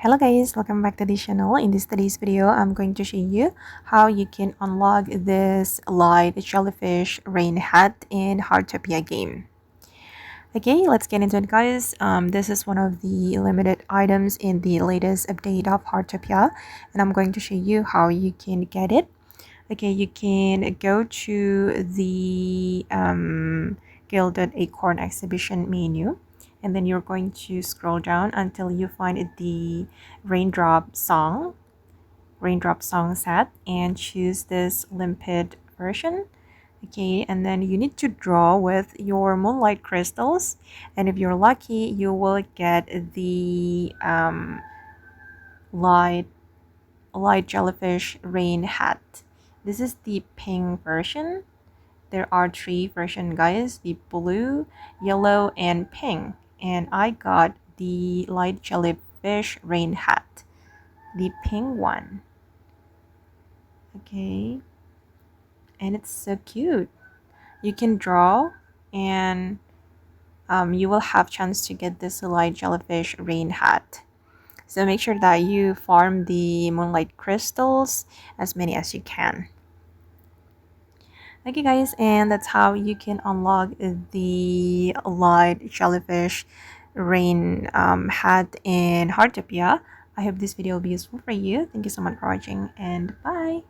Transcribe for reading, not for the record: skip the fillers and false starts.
Hello guys, welcome back to the channel. In today's video, I'm going to show you how you can unlock this Light Jellyfish Rain Hat in Heartopia game. Okay, let's get into it guys. This is one of the limited items in the latest update of Heartopia, and I'm going to show you how you can get it. Okay, you can go to the Gilded Acorn Exhibition menu, and then you're going to scroll down until you find the raindrop song set and choose this limpid version. Okay, and then you need to draw with your Moonlight Crystals, and if you're lucky you will get the light Jellyfish Rain Hat. This is the pink version. There are three versions guys, the blue, yellow, and pink, and I got the Light Jellyfish Rain Hat, the pink one. Okay, and it's so cute. You can draw and you will have chance to get this Light Jellyfish Rain Hat. So make sure that you farm the Moonlight Crystals as many as you can. Okay guys, and that's how you can unlock the Light Jellyfish Rain Hat in Heartopia. I hope this video will be useful for you. Thank you so much for watching, and bye!